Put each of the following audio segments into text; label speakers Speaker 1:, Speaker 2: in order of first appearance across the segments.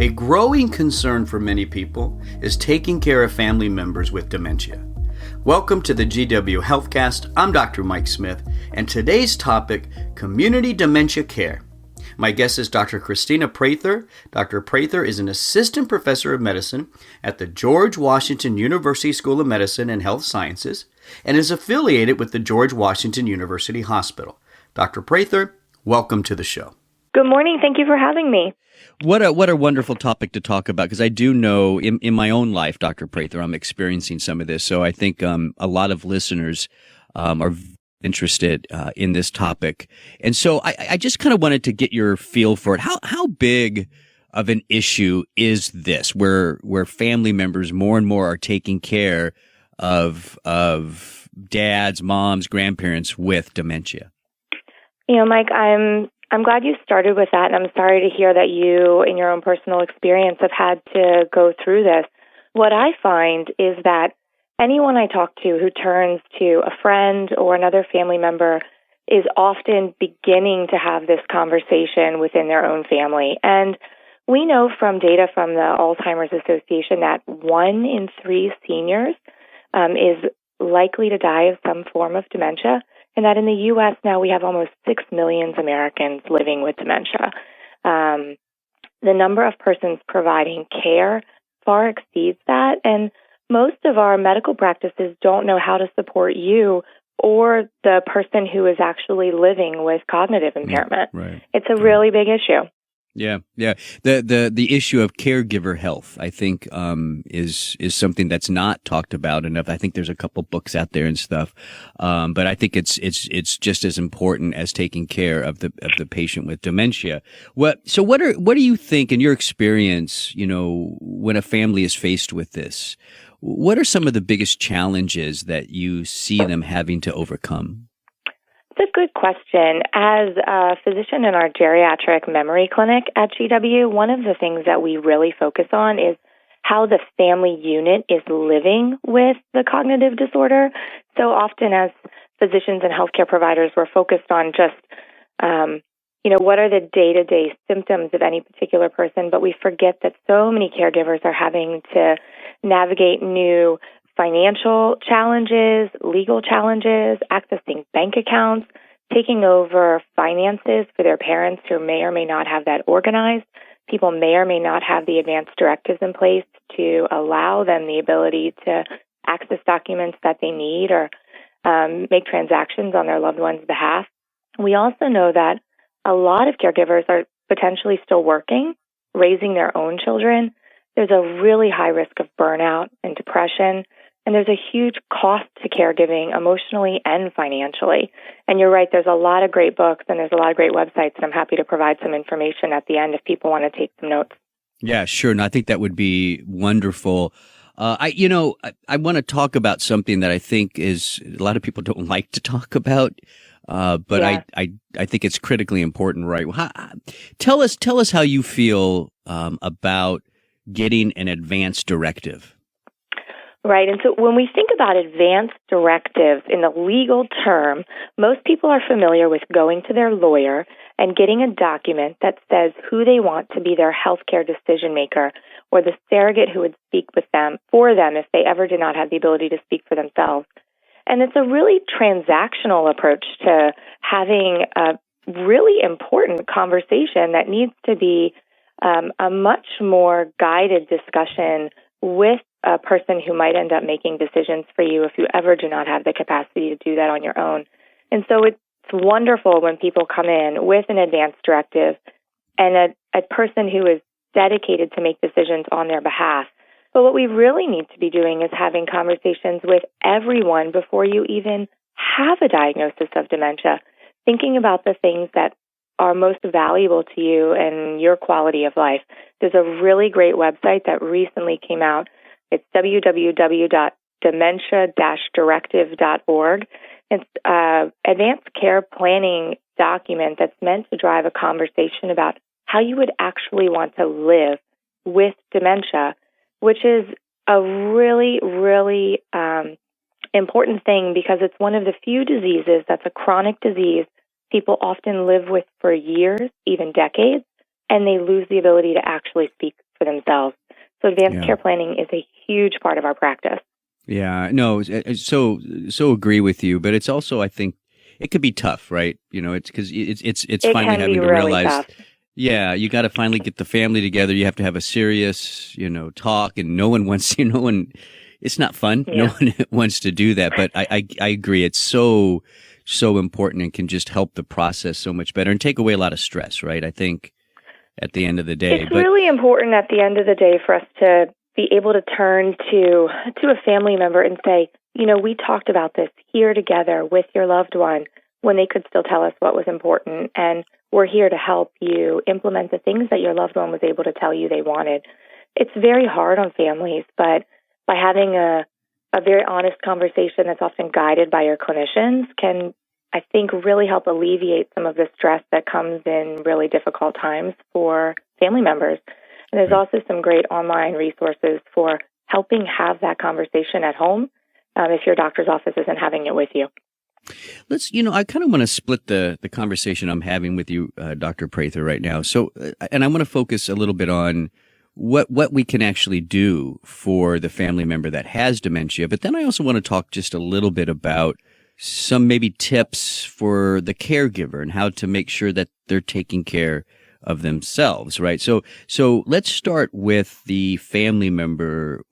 Speaker 1: A growing concern for many people is taking care of family members with dementia. Welcome to the GW Healthcast. I'm Dr. Mike Smith, and today's topic, community dementia care. My guest is Dr. Christina Prather. Dr. Prather is an assistant professor of medicine at the George Washington University School of Medicine and Health Sciences and is affiliated with the George Washington University Hospital. Dr. Prather, welcome to the show.
Speaker 2: Good morning. Thank you for having me.
Speaker 1: What a wonderful topic to talk about, because I do know in my own life, Dr. Prather, I'm experiencing some of this. So I think a lot of listeners are interested in this topic. And so I just kind of wanted to get your feel for it. How big of an issue is this, where family members more and more are taking care of dads, moms, grandparents with dementia?
Speaker 2: You know, Mike, I'm glad you started with that, and I'm sorry to hear that you, in your own personal experience, have had to go through this. What I find is that anyone I talk to who turns to a friend or another family member is often beginning to have this conversation within their own family. And we know from data from the Alzheimer's Association that 1 in 3 seniors is likely to die of some form of dementia, and that in the U.S. now we have almost 6 million Americans living with dementia. The number of persons providing care far exceeds that, and most of our medical practices don't know how to support you or the person who is actually living with cognitive impairment.
Speaker 1: Right.
Speaker 2: It's a really big issue.
Speaker 1: Yeah. The issue of caregiver health, I think, is something that's not talked about enough. I think there's a couple books out there and stuff, but I think it's just as important as taking care of the patient with dementia. What do you think, in your experience, when a family is faced with this? What are some of the biggest challenges that you see them having to overcome?
Speaker 2: It's a good question. As a physician in our geriatric memory clinic at GW, one of the things that we really focus on is how the family unit is living with the cognitive disorder. So often as physicians and healthcare providers, we're focused on just, what are the day-to-day symptoms of any particular person, but we forget that so many caregivers are having to navigate new financial challenges, legal challenges, accessing bank accounts, taking over finances for their parents who may or may not have that organized. People may or may not have the advanced directives in place to allow them the ability to access documents that they need or make transactions on their loved one's behalf. We also know that a lot of caregivers are potentially still working, raising their own children. There's a really high risk of burnout and depression. And there's a huge cost to caregiving emotionally and financially. And you're right, there's a lot of great books and there's a lot of great websites, and I'm happy to provide some information at the end if people want to take some notes.
Speaker 1: Yeah, sure. And I think that would be wonderful. I want to talk about something that I think is a lot of people don't like to talk about, but yeah. I think it's critically important, right? Tell us how you feel about getting an advance directive.
Speaker 2: Right. And so when we think about advance directives in the legal term, most people are familiar with going to their lawyer and getting a document that says who they want to be their healthcare decision maker or the surrogate who would speak for them if they ever did not have the ability to speak for themselves. And it's a really transactional approach to having a really important conversation that needs to be a much more guided discussion with a person who might end up making decisions for you if you ever do not have the capacity to do that on your own. And so it's wonderful when people come in with an advance directive and a person who is dedicated to make decisions on their behalf. But what we really need to be doing is having conversations with everyone before you even have a diagnosis of dementia, thinking about the things that are most valuable to you and your quality of life. There's a really great website that recently came out. It's www.dementia-directive.org. It's an advanced care planning document that's meant to drive a conversation about how you would actually want to live with dementia, which is a really, really important thing because it's one of the few diseases that's a chronic disease people often live with for years, even decades, and they lose the ability to actually speak for themselves. So advanced care planning is a huge part of our practice.
Speaker 1: Yeah, no, so agree with you, but it's also, I think, it could be tough, right? It's because it's finally having to
Speaker 2: really
Speaker 1: realize,
Speaker 2: tough.
Speaker 1: yeah, you got to finally get the family together. You have to have a serious, talk, and no one wants, it's not fun.
Speaker 2: Yeah.
Speaker 1: No one wants to do that, but I agree. It's so important and can just help the process so much better and take away a lot of stress, right? I think at the end of the day.
Speaker 2: It's really important at the end of the day for us to be able to turn to a family member and say, we talked about this here together with your loved one when they could still tell us what was important. And we're here to help you implement the things that your loved one was able to tell you they wanted. It's very hard on families, but by having a very honest conversation that's often guided by your clinicians can, I think, really help alleviate some of the stress that comes in really difficult times for family members. And there's also some great online resources for helping have that conversation at home if your doctor's office isn't having it with you.
Speaker 1: Let's, I kind of want to split the conversation I'm having with you, Dr. Prather, right now. So, and I want to focus a little bit on what we can actually do for the family member that has dementia. But then I also want to talk just a little bit about some maybe tips for the caregiver and how to make sure that they're taking care of themselves, right? So let's start with the family member,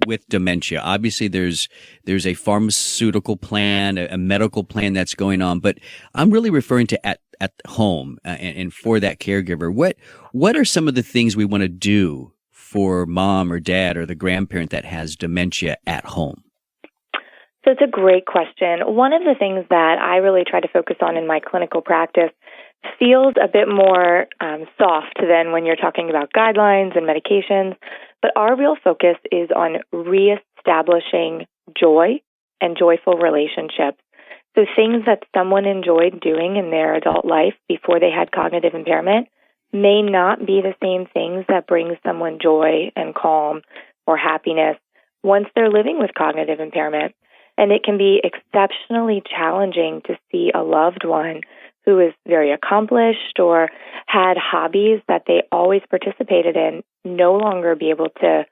Speaker 1: with dementia. Obviously there's a pharmaceutical plan, a medical plan that's going on, but I'm really referring to at home and for that caregiver. What are some of the things we want to do for mom or dad or the grandparent that has dementia at home?
Speaker 2: So it's a great question. One of the things that I really try to focus on in my clinical practice feels a bit more soft than when you're talking about guidelines and medications, but our real focus is on reestablishing joy and joyful relationships. So things that someone enjoyed doing in their adult life before they had cognitive impairment may not be the same things that bring someone joy and calm or happiness once they're living with cognitive impairment. And it can be exceptionally challenging to see a loved one who is very accomplished or had hobbies that they always participated in no longer be able to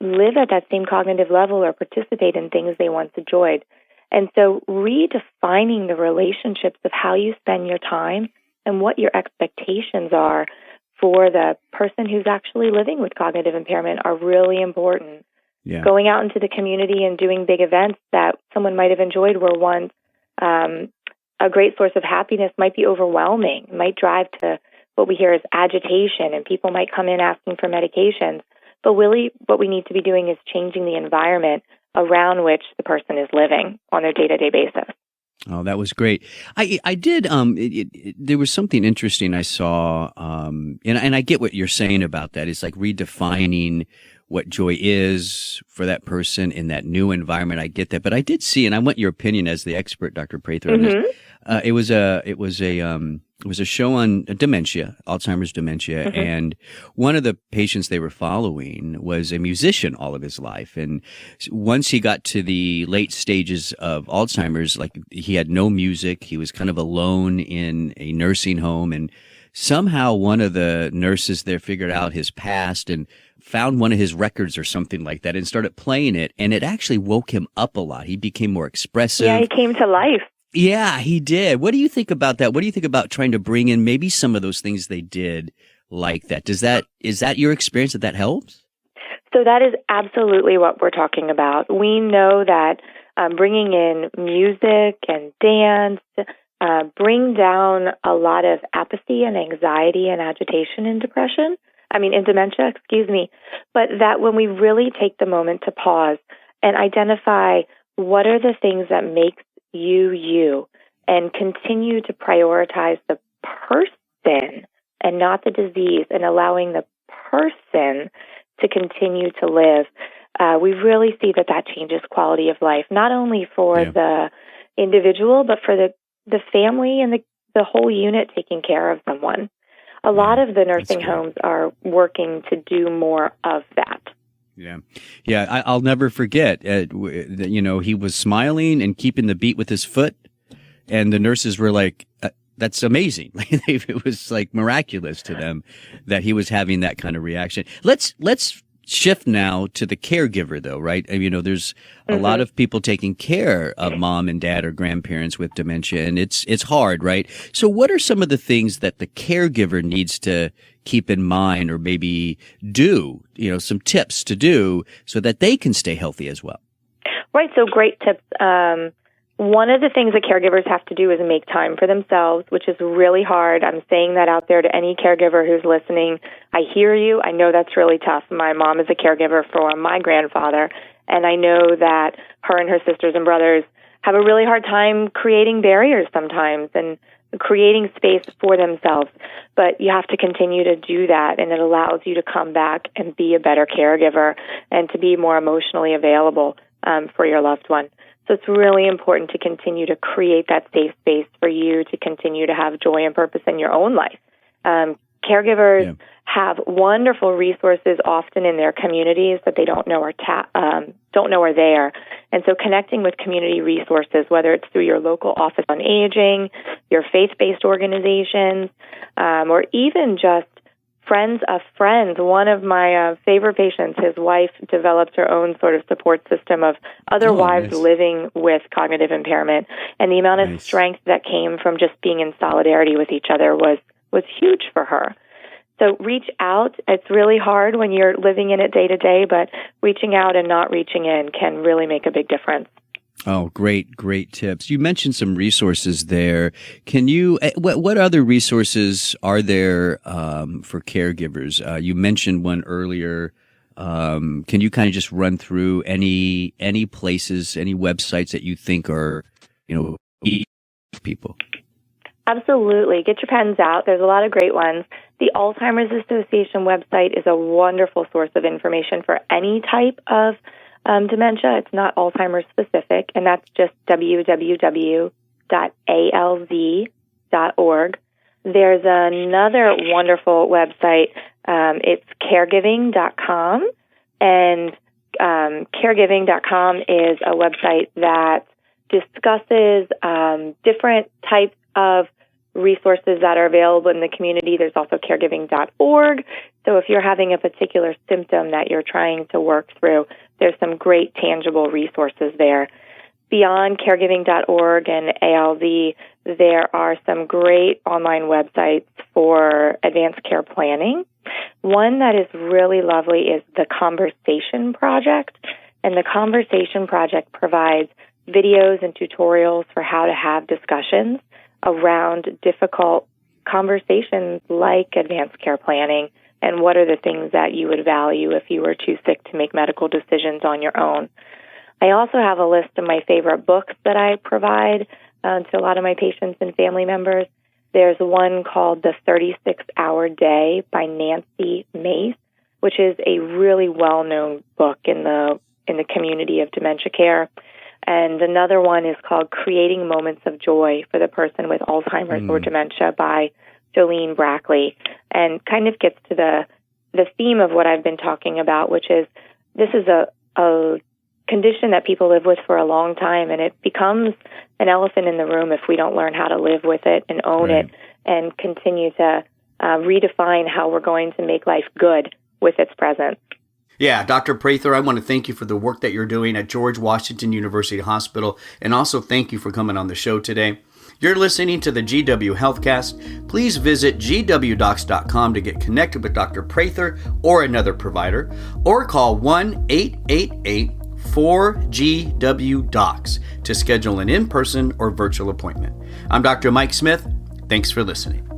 Speaker 2: live at that same cognitive level or participate in things they once enjoyed. And so redefining the relationships of how you spend your time and what your expectations are for the person who's actually living with cognitive impairment are really important.
Speaker 1: Yeah.
Speaker 2: Going out into the community and doing big events that someone might have enjoyed were once a great source of happiness might be overwhelming, might drive to what we hear as agitation, and people might come in asking for medications. But really, what we need to be doing is changing the environment around which the person is living on their day-to-day basis.
Speaker 1: Oh, that was great. I did, there was something interesting I saw, and I get what you're saying about that. It's like redefining what joy is for that person in that new environment. I get that, but I did see, and I want your opinion as the expert, Dr. Prather, on this. It was a show on dementia, Alzheimer's dementia, and one of the patients they were following was a musician all of his life. And once he got to the late stages of Alzheimer's, like he had no music, he was kind of alone in a nursing home, and somehow one of the nurses there figured out his past and found one of his records or something like that and started playing it, and it actually woke him up a lot. He became more expressive.
Speaker 2: Yeah, he came to life.
Speaker 1: Yeah, he did. What do you think about that? What do you think about trying to bring in maybe some of those things they did like that? Is that your experience that helps?
Speaker 2: So that is absolutely what we're talking about. We know that bringing in music and dance bring down a lot of apathy and anxiety and agitation in in dementia, but that when we really take the moment to pause and identify what are the things that make you, and continue to prioritize the person and not the disease, and allowing the person to continue to live, we really see that changes quality of life, not only for the individual, but for the family and the whole unit taking care of someone. A lot of the nursing homes are working to do more of that.
Speaker 1: Yeah. I'll never forget. He was smiling and keeping the beat with his foot, and the nurses were like, that's amazing. It was like miraculous to them that he was having that kind of reaction. Let's shift now to the caregiver, though, right? There's a lot of people taking care of mom and dad or grandparents with dementia, and it's hard, right? So what are some of the things that the caregiver needs to keep in mind or maybe do, some tips to do so that they can stay healthy as well?
Speaker 2: Right. So great tips. One of the things that caregivers have to do is make time for themselves, which is really hard. I'm saying that out there to any caregiver who's listening. I hear you. I know that's really tough. My mom is a caregiver for my grandfather, and I know that her and her sisters and brothers have a really hard time creating barriers sometimes and creating space for themselves. But you have to continue to do that, and it allows you to come back and be a better caregiver and to be more emotionally available for your loved one. So it's really important to continue to create that safe space for you to continue to have joy and purpose in your own life. Caregivers have wonderful resources often in their communities that they don't know are there. And so connecting with community resources, whether it's through your local office on aging, your faith-based organizations, or even just friends of friends. One of my favorite patients, his wife developed her own sort of support system of other wives living with cognitive impairment. And the amount of strength that came from just being in solidarity with each other was huge for her. So reach out. It's really hard when you're living in it day to day, but reaching out and not reaching in can really make a big difference.
Speaker 1: Oh, great tips. You mentioned some resources there. Can you, what other resources are there for caregivers? You mentioned one earlier. Can you kind of just run through any places, any websites that you think are, people?
Speaker 2: Absolutely. Get your pens out. There's a lot of great ones. The Alzheimer's Association website is a wonderful source of information for any type of dementia. It's not Alzheimer's specific, and that's just www.alz.org. There's another wonderful website. It's caregiving.com, and caregiving.com is a website that discusses different types of resources that are available in the community. There's also caregiving.org. So if you're having a particular symptom that you're trying to work through, there's some great tangible resources there. Beyond caregiving.org and ALZ, there are some great online websites for advanced care planning. One that is really lovely is the Conversation Project. And the Conversation Project provides videos and tutorials for how to have discussions around difficult conversations like advanced care planning and what are the things that you would value if you were too sick to make medical decisions on your own. I also have a list of my favorite books that I provide to a lot of my patients and family members. There's one called The 36-Hour Day by Nancy Mace, which is a really well-known book in the community of dementia care. And another one is called Creating Moments of Joy for the Person with Alzheimer's or Dementia by Jolene Brackley, and kind of gets to the theme of what I've been talking about, which is this is a condition that people live with for a long time, and it becomes an elephant in the room if we don't learn how to live with it and own it and continue to redefine how we're going to make life good with its presence.
Speaker 1: Yeah, Dr. Prather, I want to thank you for the work that you're doing at George Washington University Hospital, and also thank you for coming on the show today. You're listening to the GW Healthcast. Please visit gwdocs.com to get connected with Dr. Prather or another provider, or call 1-888-4GW-DOCS to schedule an in-person or virtual appointment. I'm Dr. Mike Smith. Thanks for listening.